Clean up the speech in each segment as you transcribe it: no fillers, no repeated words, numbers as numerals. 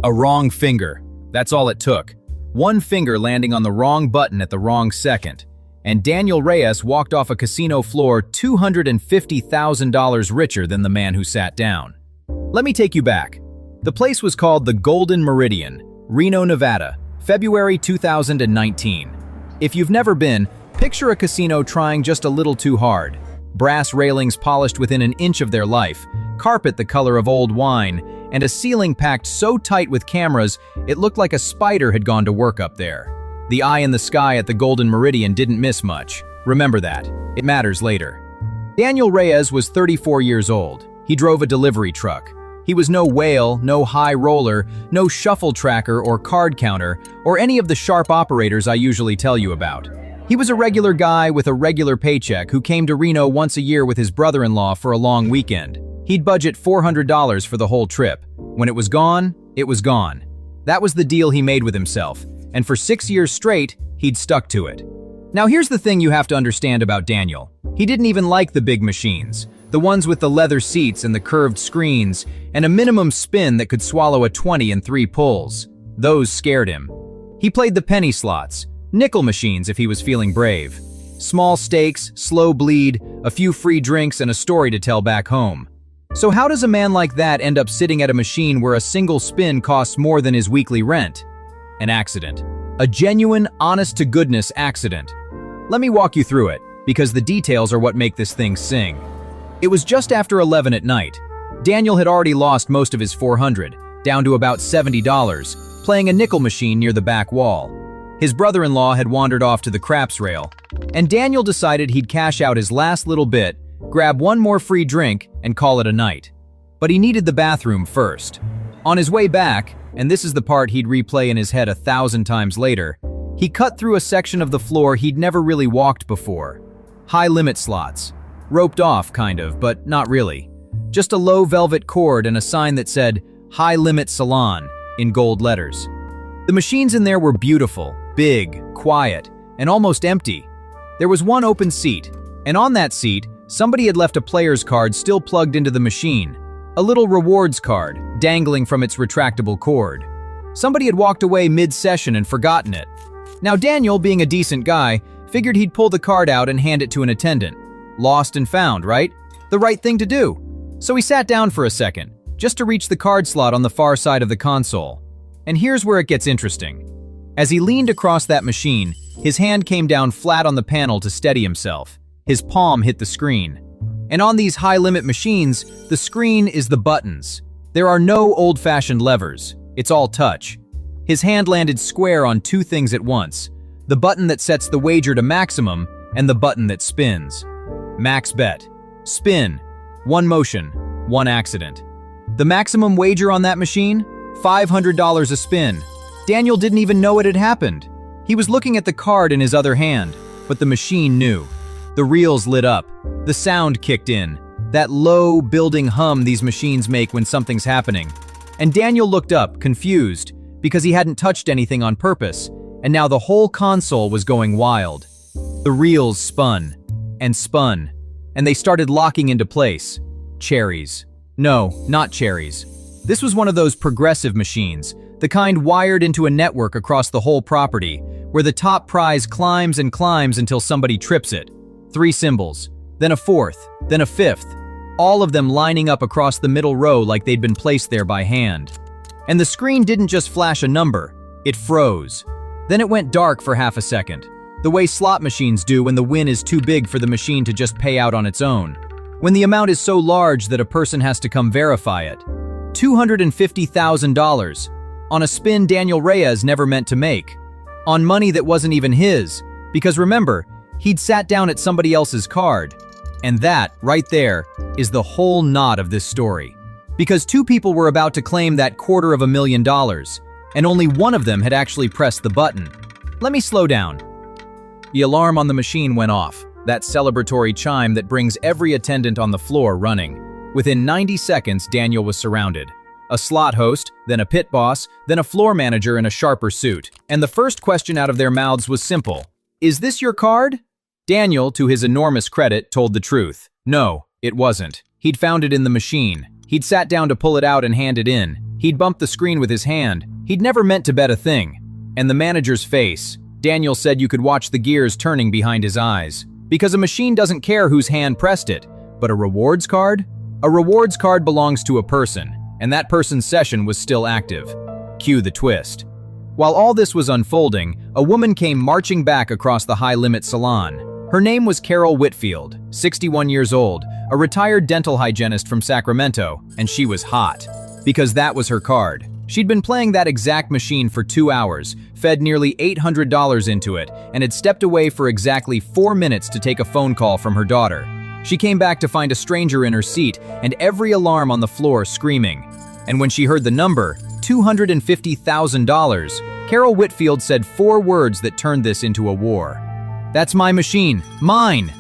A wrong finger. That's all it took. One finger landing on the wrong button at the wrong second. And Daniel Reyes walked off a casino floor $250,000 richer than the man who sat down. Let me take you back. The place was called the Golden Meridian, Reno, Nevada, February 2019. If you've never been, picture a casino trying just a little too hard. Brass railings polished within an inch of their life, carpet the color of old wine, and a ceiling packed so tight with cameras it looked like a spider had gone to work up there. The eye in the sky at the Golden Meridian didn't miss much. Remember that. It matters later. Daniel Reyes was 34 years old. He drove a delivery truck. He was no whale, no high roller, no shuffle tracker or card counter, or any of the sharp operators I usually tell you about. He was a regular guy with a regular paycheck who came to Reno once a year with his brother-in-law for a long weekend. He'd budget $400 for the whole trip. When it was gone, it was gone. That was the deal he made with himself, and for 6 years straight, he'd stuck to it. Now here's the thing you have to understand about Daniel. He didn't even like the big machines, the ones with the leather seats and the curved screens, and a minimum spin that could swallow a 20 in 3 pulls. Those scared him. He played the penny slots, nickel machines if he was feeling brave. Small stakes, slow bleed, a few free drinks, and a story to tell back home. So how does a man like that end up sitting at a machine where a single spin costs more than his weekly rent? An accident. A genuine, honest-to-goodness accident. Let me walk you through it, because the details are what make this thing sing. It was just after 11 at night. Daniel had already lost most of his $400, down to about $70, playing a nickel machine near the back wall. His brother-in-law had wandered off to the craps rail, and Daniel decided he'd cash out his last little bit, grab one more free drink, and call it a night. But he needed the bathroom first. On his way back, and this is the part he'd replay in his head 1,000 times later, he cut through a section of the floor he'd never really walked before. High-limit slots. Roped off, kind of, but not really. Just a low velvet cord and a sign that said, High Limit Salon, in gold letters. The machines in there were beautiful, big, quiet, and almost empty. There was one open seat, and on that seat, somebody had left a player's card still plugged into the machine. A little rewards card, dangling from its retractable cord. Somebody had walked away mid-session and forgotten it. Now Daniel, being a decent guy, figured he'd pull the card out and hand it to an attendant. Lost and found, right? The right thing to do. So he sat down for a second, just to reach the card slot on the far side of the console. And here's where it gets interesting. As he leaned across that machine, his hand came down flat on the panel to steady himself. His palm hit the screen. And on these high-limit machines, the screen is the buttons. There are no old-fashioned levers. It's all touch. His hand landed square on 2 things at once. The button that sets the wager to maximum, and the button that spins. Max bet. Spin. 1 motion. 1 accident. The maximum wager on that machine? $500 a spin. Daniel didn't even know it had happened. He was looking at the card in his other hand, but the machine knew. The reels lit up. The sound kicked in. That low, building hum these machines make when something's happening. And Daniel looked up, confused, because he hadn't touched anything on purpose, and now the whole console was going wild. The reels spun, and they started locking into place. Cherries. No, not cherries. This was one of those progressive machines, the kind wired into a network across the whole property, where the top prize climbs and climbs until somebody trips it. 3 symbols, then a 4th, then a 5th, all of them lining up across the middle row like they'd been placed there by hand. And the screen didn't just flash a number, it froze. Then it went dark for half a second, the way slot machines do when the win is too big for the machine to just pay out on its own. When the amount is so large that a person has to come verify it. $250,000 on a spin Daniel Reyes never meant to make. On money that wasn't even his, because remember, he'd sat down at somebody else's card. And that, right there, is the whole knot of this story. Because 2 people were about to claim that $250,000, and only one of them had actually pressed the button. Let me slow down. The alarm on the machine went off, that celebratory chime that brings every attendant on the floor running. Within 90 seconds, Daniel was surrounded. A slot host, then a pit boss, then a floor manager in a sharper suit. And the first question out of their mouths was simple. Is this your card? Daniel, to his enormous credit, told the truth. No, it wasn't. He'd found it in the machine. He'd sat down to pull it out and hand it in. He'd bumped the screen with his hand. He'd never meant to bet a thing. And the manager's face. Daniel said you could watch the gears turning behind his eyes. Because a machine doesn't care whose hand pressed it. But a rewards card? A rewards card belongs to a person, and that person's session was still active. Cue the twist. While all this was unfolding, a woman came marching back across the high-limit salon. Her name was Carol Whitfield, 61 years old, a retired dental hygienist from Sacramento, and she was hot. Because that was her card. She'd been playing that exact machine for 2 hours, fed nearly $800 into it, and had stepped away for exactly 4 minutes to take a phone call from her daughter. She came back to find a stranger in her seat and every alarm on the floor screaming. And when she heard the number, $250,000, Carol Whitfield said 4 words that turned this into a war. "That's my machine, mine!"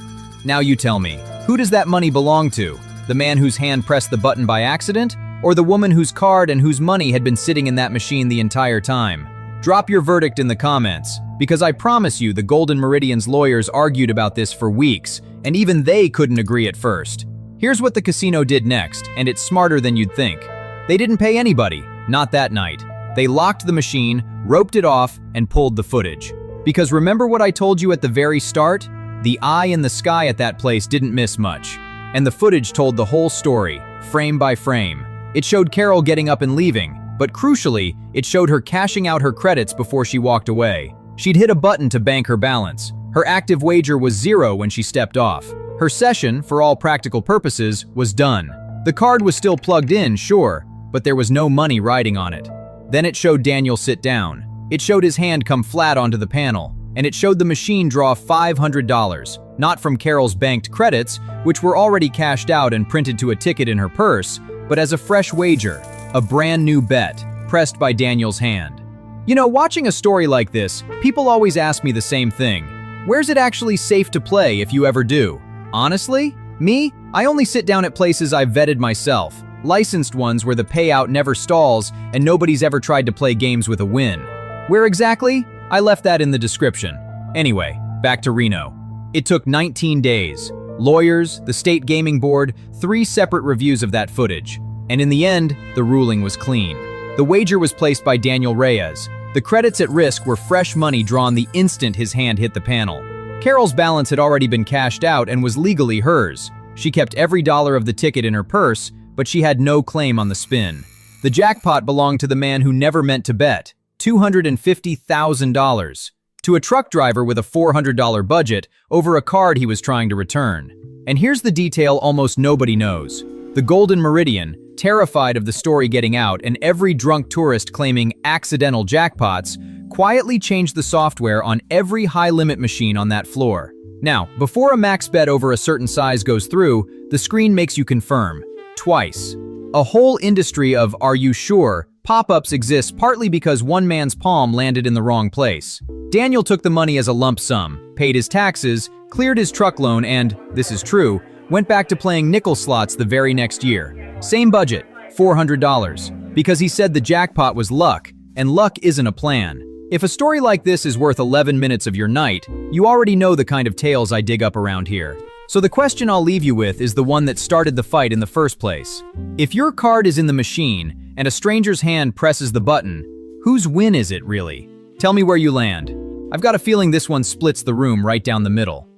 Now you tell me, who does that money belong to? The man whose hand pressed the button by accident? Or the woman whose card and whose money had been sitting in that machine the entire time? Drop your verdict in the comments, because I promise you the Golden Meridian's lawyers argued about this for weeks, and even they couldn't agree at first. Here's what the casino did next, and it's smarter than you'd think. They didn't pay anybody, not that night. They locked the machine, roped it off, and pulled the footage. Because remember what I told you at the very start? The eye in the sky at that place didn't miss much. And the footage told the whole story, frame by frame. It showed Carol getting up and leaving, but crucially, it showed her cashing out her credits before she walked away. She'd hit a button to bank her balance. Her active wager was 0 when she stepped off. Her session, for all practical purposes, was done. The card was still plugged in, sure, but there was no money riding on it. Then it showed Daniel sit down. It showed his hand come flat onto the panel, and it showed the machine draw $500, not from Carol's banked credits, which were already cashed out and printed to a ticket in her purse, but as a fresh wager, a brand new bet, pressed by Daniel's hand. You know, watching a story like this, people always ask me the same thing. Where's it actually safe to play if you ever do? Honestly, me, I only sit down at places I've vetted myself, licensed ones where the payout never stalls and nobody's ever tried to play games with a win. Where exactly? I left that in the description. Anyway, back to Reno. It took 19 days. Lawyers, the state gaming board, 3 separate reviews of that footage. And in the end, the ruling was clean. The wager was placed by Daniel Reyes. The credits at risk were fresh money drawn the instant his hand hit the panel. Carol's balance had already been cashed out and was legally hers. She kept every dollar of the ticket in her purse, but she had no claim on the spin. The jackpot belonged to the man who never meant to bet, $250,000. To a truck driver with a $400 budget over a card he was trying to return. And here's the detail almost nobody knows. The Golden Meridian, terrified of the story getting out and every drunk tourist claiming accidental jackpots, quietly changed the software on every high-limit machine on that floor. Now, before a max bet over a certain size goes through, the screen makes you confirm. Twice. A whole industry of "are you sure?" pop-ups exists partly because one man's palm landed in the wrong place. Daniel took the money as a lump sum, paid his taxes, cleared his truck loan and, this is true, went back to playing nickel slots the very next year. Same budget, $400, because he said the jackpot was luck, and luck isn't a plan. If a story like this is worth 11 minutes of your night, you already know the kind of tales I dig up around here. So the question I'll leave you with is the one that started the fight in the first place. If your card is in the machine and a stranger's hand presses the button, whose win is it really? Tell me where you land. I've got a feeling this one splits the room right down the middle.